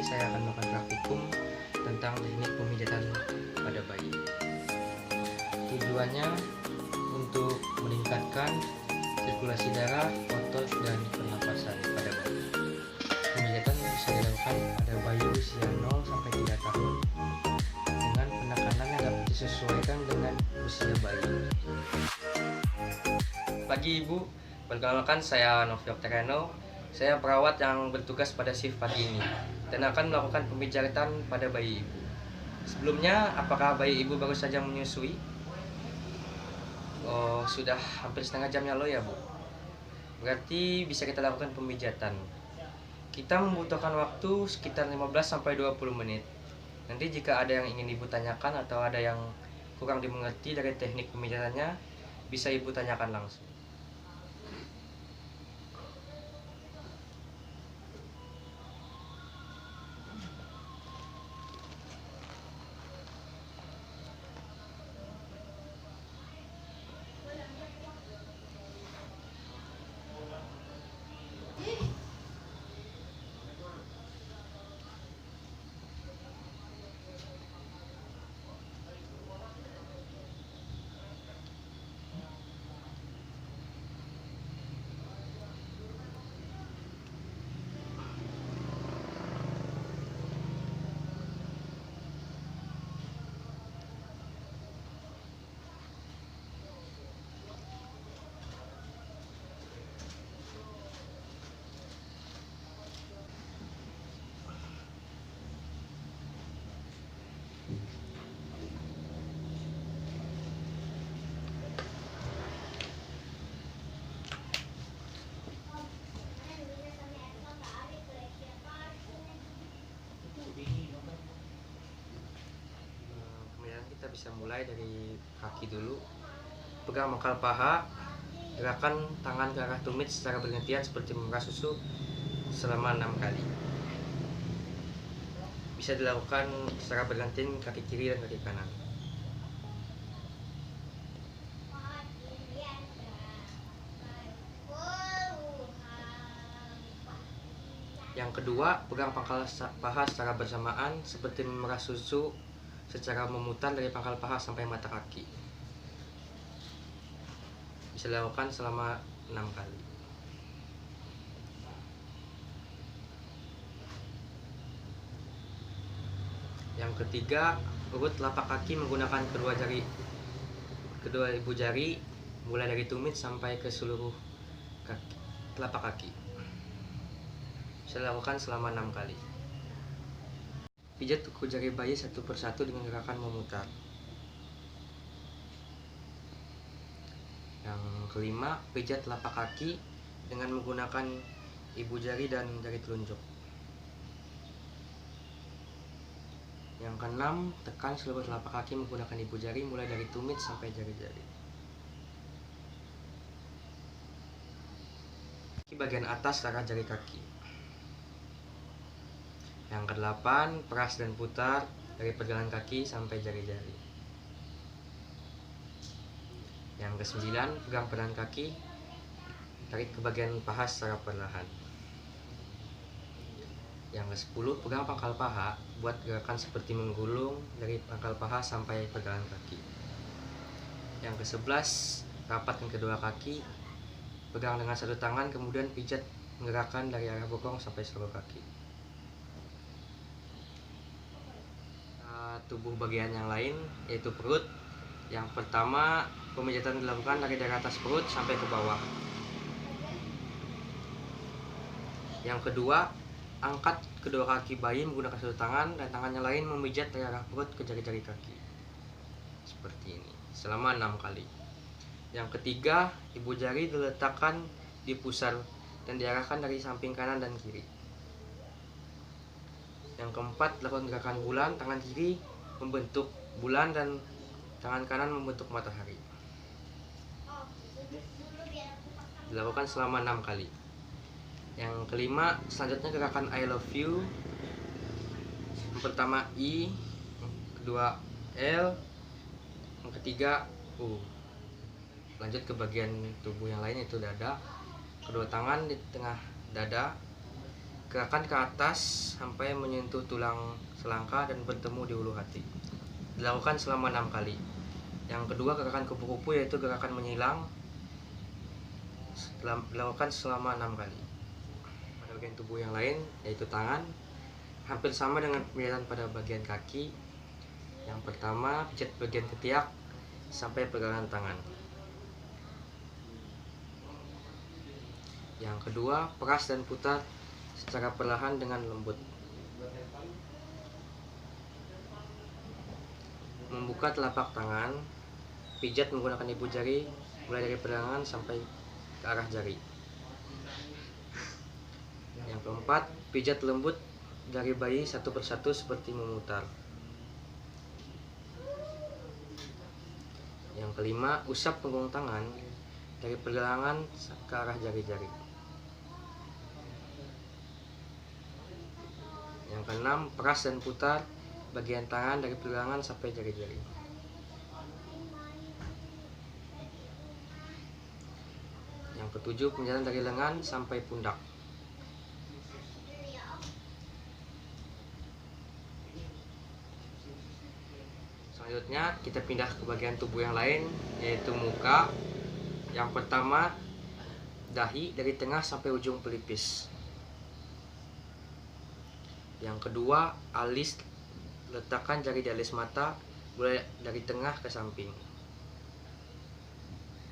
saya akan melakukan praktikum tentang teknik pemijatan pada bayi. Tujuannya untuk meningkatkan sirkulasi darah, otot, dan pernapasan pada bayi. Pemijatan bisa dilakukan pada bayi usia 0 sampai 3 tahun dengan penekanan yang dapat disesuaikan dengan usia bayi. Pagi Ibu, perkenalkan saya Novi Oktaviano. Saya perawat yang bertugas pada shift pagi ini dan akan melakukan pemijatan pada bayi Ibu. Sebelumnya, apakah bayi Ibu baru saja menyusui? Oh, sudah hampir setengah jamnya loh ya Bu. Berarti bisa kita lakukan pemijatan. Kita membutuhkan waktu sekitar 15-20 menit. Nanti jika ada yang ingin Ibu tanyakan atau ada yang kurang dimengerti dari teknik pemijatannya, bisa Ibu tanyakan langsung. Kemudian kita bisa mulai dari kaki dulu. Pegang mangkal paha, gerakan tangan ke arah tumit secara bergantian seperti memerah susu selama 6 kali. Bisa dilakukan secara bergantian kaki kiri dan kaki kanan. Yang kedua, pegang pangkal paha secara bersamaan seperti memerah susu secara memutar dari pangkal paha sampai mata kaki. Bisa dilakukan selama 6 kali. Yang ketiga, urut telapak kaki menggunakan kedua ibu jari mulai dari tumit sampai ke seluruh telapak kaki. Bisa dilakukan selama 6 kali. Pijat kuku jari bayi satu persatu dengan gerakan memutar. Yang kelima, pijat telapak kaki dengan menggunakan ibu jari dan jari telunjuk. Yang keenam, tekan seluruh telapak kaki menggunakan ibu jari mulai dari tumit sampai jari-jari. Bagian atas arah jari kaki. Yang kedelapan, peras dan putar dari pergelangan kaki sampai jari-jari. Yang kesembilan, pegang pergelangan kaki, tarik ke bagian paha secara perlahan. Yang ke-10, pegang pangkal paha, buat gerakan seperti menggulung dari pangkal paha sampai pergelangan kaki. Yang ke-11, rapatkan kedua kaki, pegang dengan satu tangan, kemudian pijat menggerakkan dari arah bokong sampai seluruh kaki. Tubuh bagian yang lain yaitu perut. Yang pertama, pemijatan dilakukan dari atas perut sampai ke bawah. Yang kedua, angkat kedua kaki bayi menggunakan satu tangan dan tangan yang lain memijat dari arah perut ke jari-jari kaki. Seperti ini, selama 6 kali. Yang ketiga, ibu jari diletakkan di pusar dan diarahkan dari samping kanan dan kiri. Yang keempat, lakukan gerakan bulan, tangan kiri membentuk bulan dan tangan kanan membentuk matahari. Dilakukan selama 6 kali. Yang kelima, selanjutnya gerakan I love you. Yang pertama I, yang kedua L, yang ketiga U. Lanjut ke bagian tubuh yang lain yaitu dada. Kedua tangan di tengah dada, Gerakan ke atas sampai menyentuh tulang selangka dan bertemu di ulu hati. Dilakukan selama 6 kali. Yang kedua, gerakan kupu-kupu, yaitu gerakan menyilang, dilakukan selama 6 kali. Pada bagian tubuh yang lain, yaitu tangan, hampir sama dengan pemijatan pada bagian kaki. Yang pertama, pijat bagian ketiak sampai pergelangan tangan. Yang kedua, peras dan putar secara perlahan dengan lembut. Membuka telapak tangan, pijat menggunakan ibu jari mulai dari pergelangan sampai ke arah jari. Yang keempat, pijat lembut dari bayi satu persatu seperti memutar. Yang kelima, usap punggung tangan dari pergelangan ke arah jari-jari. Yang keenam, peras dan putar bagian tangan dari pergelangan sampai jari-jari. Yang ketujuh, pemijatan dari lengan sampai pundak. Selanjutnya kita pindah ke bagian tubuh yang lain, yaitu muka. Yang pertama, dahi dari tengah sampai ujung pelipis. Yang kedua, alis, letakkan jari di alis mata mulai dari tengah ke samping.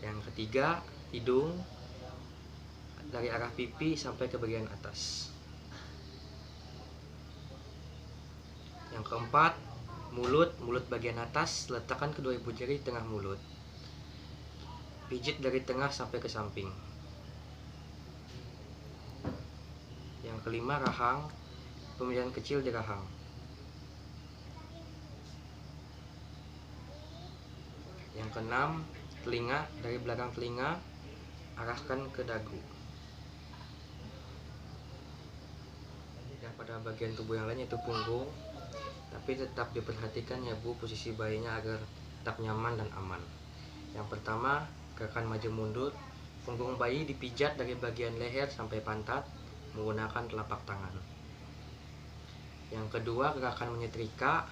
Yang ketiga, hidung dari arah pipi sampai ke bagian atas. Yang keempat, mulut bagian atas, letakkan kedua ibu jari di tengah mulut. Pijit dari tengah sampai ke samping. Yang kelima, rahang, pemijatan kecil di rahang. Yang keenam, telinga, dari belakang telinga arahkan ke dagu. Yang pada bagian tubuh yang lain yaitu punggung, tapi tetap diperhatikan ya Bu posisi bayinya agar tetap nyaman dan aman. Yang pertama, gerakan maju mundur, punggung bayi dipijat dari bagian leher sampai pantat menggunakan telapak tangan. Yang kedua, gerakan menyetrika,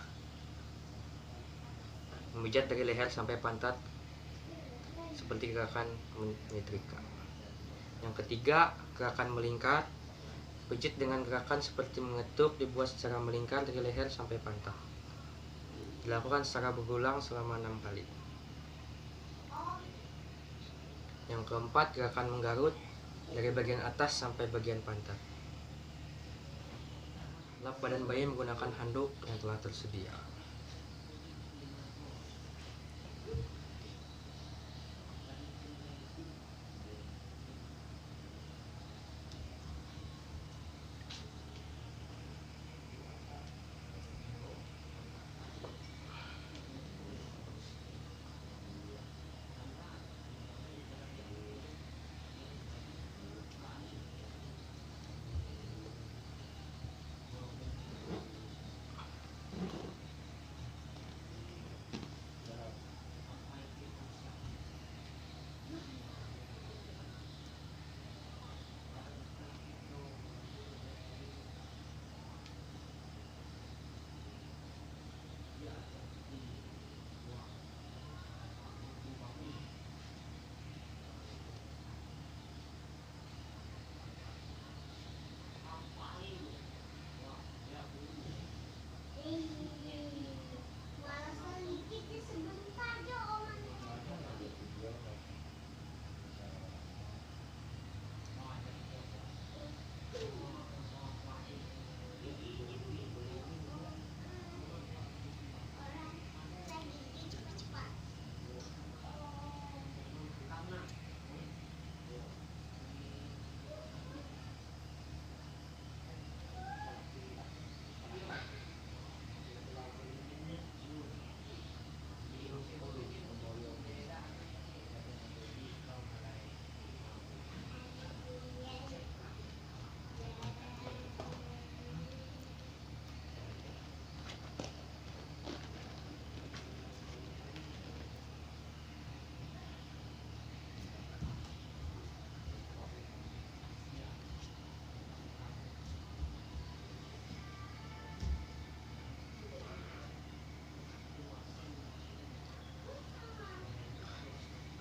memijat dari leher sampai pantat seperti gerakan menyetrika. Yang ketiga, gerakan melingkar, pijit dengan gerakan seperti mengetuk, dibuat secara melingkar dari leher sampai pantat. Dilakukan secara berulang selama 6 kali. Yang keempat, gerakan menggarut dari bagian atas sampai bagian pantat. Lap badan bayi menggunakan handuk yang telah tersedia.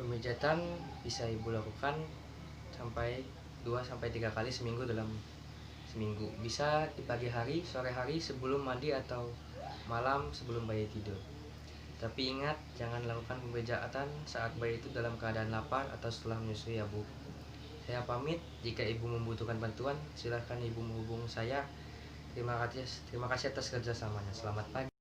Pemijatan bisa ibu lakukan sampai 2 sampai 3 kali seminggu dalam seminggu. Bisa di pagi hari, sore hari sebelum mandi atau malam sebelum bayi tidur. Tapi ingat, jangan lakukan pemijatan saat bayi itu dalam keadaan lapar atau setelah menyusui ya Bu. Saya pamit, jika ibu membutuhkan bantuan silahkan ibu menghubung saya. Terima kasih atas kerjasamanya. Selamat pagi.